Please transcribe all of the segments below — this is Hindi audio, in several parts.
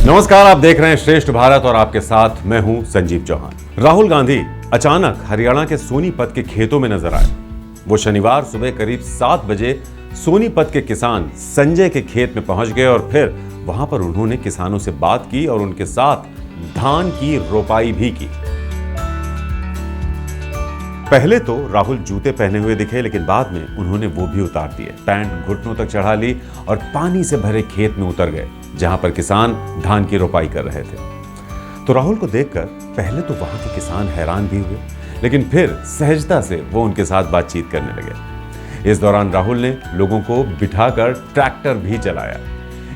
नमस्कार, आप देख रहे हैं श्रेष्ठ भारत और आपके साथ मैं हूं संजीव चौहान। राहुल गांधी अचानक हरियाणा के सोनीपत के खेतों में नजर आए। वो शनिवार सुबह करीब 7 बजे सोनीपत के किसान संजय के खेत में पहुंच गए और फिर वहां पर उन्होंने किसानों से बात की और उनके साथ धान की रोपाई भी की। पहले तो राहुल जूते पहने हुए दिखे, लेकिन बाद में उन्होंने वो भी उतार दिए, पैंट घुटनों तक चढ़ा ली और पानी से भरे खेत में उतर गए जहां पर किसान धान की रोपाई कर रहे थे। तो राहुल को देखकर पहले तो वहां के किसान हैरान भी हुए, लेकिन फिर सहजता से वो उनके साथ बातचीत करने लगे। इस दौरान राहुल ने लोगों को बिठाकर ट्रैक्टर भी चलाया।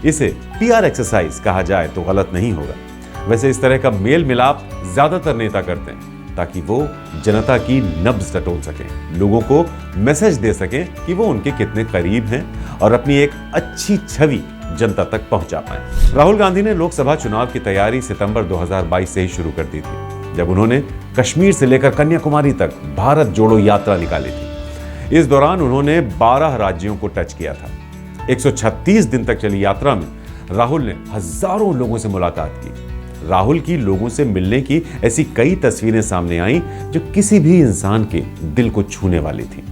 इसे पीआर एक्सरसाइज कहा जाए तो गलत नहीं होगा। वैसे इस तरह का मेल मिलाप ज्यादातर नेता करते हैं ताकि वो जनता की नब्ज टटोल सकें, लोगों को मैसेज दे सकें कि वो उनके कितने करीब हैं और अपनी एक अच्छी छवि जनता तक पहुंचा पाएं। राहुल गांधी ने लोकसभा चुनाव की तैयारी सितंबर 2022 से ही शुरू कर दी थी, जब उन्होंने कश्मीर से लेकर कन्याकुमारी तक भारत जोड़ो यात्रा निकाली थी। इस दौरान उन्होंने 12 राज्यों को टच किया था। 136 दिन तक चली यात्रा में राहुल ने हजारों लोगों से मुलाकात की। राहुल की लोगों से मिलने की ऐसी कई तस्वीरें सामने आईं जो किसी भी इंसान के दिल को छूने वाली थी।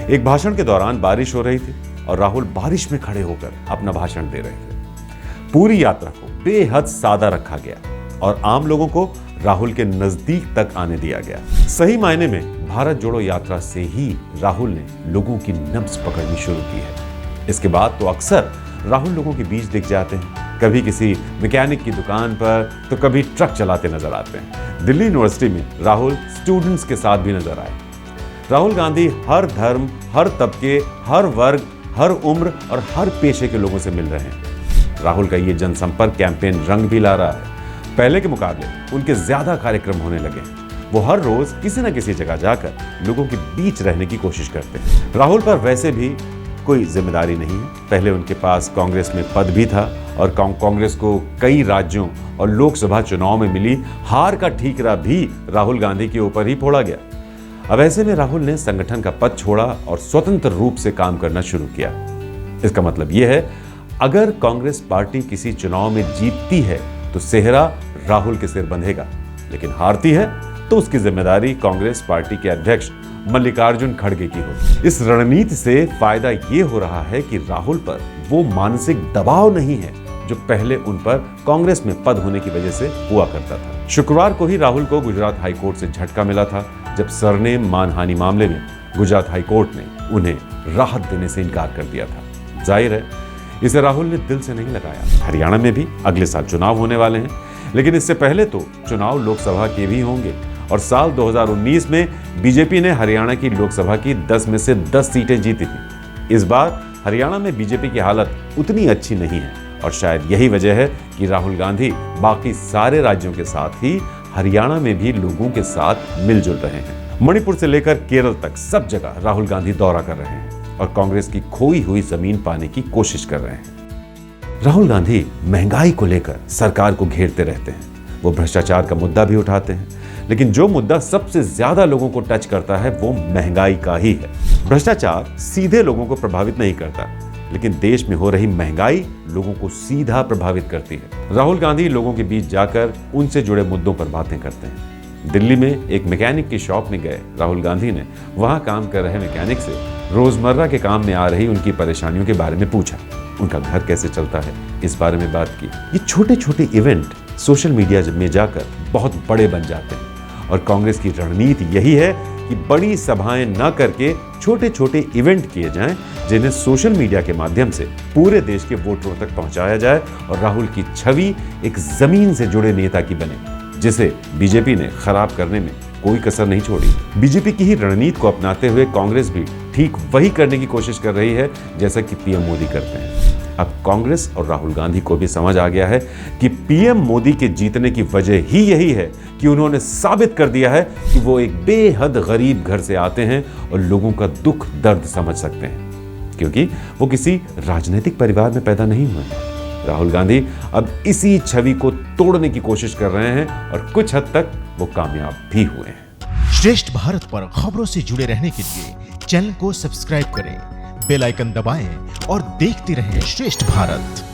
एक भाषण के दौरान बारिश हो रही थी और राहुल बारिश में खड़े होकर अपना भाषण दे रहे थे। पूरी यात्रा को बेहद सादा रखा गया और आम लोगों को राहुल के नजदीक तक आने दिया गया। सही मायने में भारत जोड़ो यात्रा से ही राहुल ने लोगों की नब्ज पकड़नी शुरू की है। इसके बाद तो अक्सर राहुल लोगों के बीच दिख जाते हैं, कभी किसी मैकेनिक की दुकान पर तो कभी ट्रक चलाते नजर आते हैं। दिल्ली यूनिवर्सिटी में राहुल स्टूडेंट्स के साथ भी नजर आए। राहुल गांधी हर धर्म, हर तबके, हर वर्ग, हर उम्र और हर पेशे के लोगों से मिल रहे हैं। राहुल का ये जनसंपर्क कैंपेन रंग भी ला रहा है। पहले के मुकाबले उनके ज्यादा कार्यक्रम होने लगे हैं। वो हर रोज किसी न किसी जगह जाकर लोगों के बीच रहने की कोशिश करते हैं। राहुल पर वैसे भी कोई जिम्मेदारी नहीं है। पहले उनके पास कांग्रेस में पद भी था और कांग्रेस को कई राज्यों और लोकसभा चुनाव में मिली हार का ठीकरा भी राहुल गांधी के ऊपर ही फोड़ा गया। अब ऐसे में राहुल ने संगठन का पद छोड़ा और स्वतंत्र रूप से काम करना शुरू किया। इसका मतलब यह है, अगर कांग्रेस पार्टी किसी चुनाव में जीतती है तो सेहरा राहुल के सिर बंधेगा, लेकिन हारती है तो उसकी जिम्मेदारी कांग्रेस पार्टी के अध्यक्ष मल्लिकार्जुन खड़गे की हो। इस रणनीति से फायदा ये हो रहा है कि राहुल पर वो मानसिक दबाव नहीं है जो पहले उन पर कांग्रेस में पद होने की वजह से हुआ करता था। शुक्रवार को ही राहुल को गुजरात हाईकोर्ट से झटका मिला था, जब सरनेम मानहानि मामले में गुजरात हाईकोर्ट ने उन्हें राहत देने से इनकार कर दिया था। जाहिर है, इसे राहुल ने दिल से नहीं लगाया। हरियाणा में भी अगले साल चुनाव होने वाले हैं, लेकिन इससे पहले तो चुनाव लोकसभा के भी होंगे और साल 2019 में बीजेपी ने हरियाणा की लोकसभा की 10 में से 10 सीटें जीती थी। इस बार हरियाणा में बीजेपी की हालत उतनी अच्छी नहीं है और शायद यही वजह है कि राहुल गांधी बाकी सारे राज्यों के साथ ही हरियाणा में भी लोगों के साथ मिलजुल रहे हैं। मणिपुर से लेकर केरल तक सब जगह राहुल गांधी दौरा कर रहे हैं और कांग्रेस की खोई हुई जमीन पाने की कोशिश कर रहे हैं। राहुल गांधी महंगाई को लेकर सरकार को घेरते रहते हैं। वो भ्रष्टाचार का मुद्दा भी उठाते हैं, लेकिन जो मुद्दा सबसे ज्यादा लोगों को टच करता है वो महंगाई का ही है। भ्रष्टाचार सीधे लोगों को प्रभावित नहीं करता, लेकिन देश में हो रही महंगाई लोगों को सीधा प्रभावित करती है। राहुल गांधी लोगों के बीच जाकर उनसे जुड़े मुद्दों पर बातें करते हैं। दिल्ली में एक मैकेनिक की शॉप में गए राहुल गांधी ने वहां काम कर रहे मैकेनिक से रोजमर्रा के काम में आ रही उनकी परेशानियों के बारे में पूछा। उनका घर कैसे चलता है, इस बारे में बात की। ये छोटे छोटे इवेंट सोशल मीडिया में जाकर बहुत बड़े बन जाते हैं और कांग्रेस की रणनीति यही है कि बड़ी सभाएं न करके छोटे छोटे इवेंट किए जाएं, जिन्हें सोशल मीडिया के माध्यम से पूरे देश के वोटरों तक पहुंचाया जाए और राहुल की छवि एक जमीन से जुड़े नेता की बने, जिसे बीजेपी ने खराब करने में कोई कसर नहीं छोड़ी। बीजेपी की ही रणनीति को अपनाते हुए कांग्रेस भी ठीक वही करने की कोशिश कर रही है जैसा कि पीएम मोदी करते हैं। अब कांग्रेस और राहुल गांधी को भी समझ आ गया है कि पीएम मोदी के जीतने की वजह ही यही है कि उन्होंने साबित कर दिया है कि वो एक बेहद गरीब घर से आते हैं और लोगों का दुख दर्द समझ सकते हैं, क्योंकि वो किसी राजनीतिक परिवार में पैदा नहीं हुए हैं। राहुल गांधी अब इसी छवि को तोड़ने की कोशिश कर रहे हैं और कुछ हद तक वो कामयाब भी हुए हैं। श्रेष्ठ भारत पर खबरों से जुड़े रहने के लिए चैनल को सब्सक्राइब करें, बेल आइकन दबाएं और देखते रहें श्रेष्ठ भारत।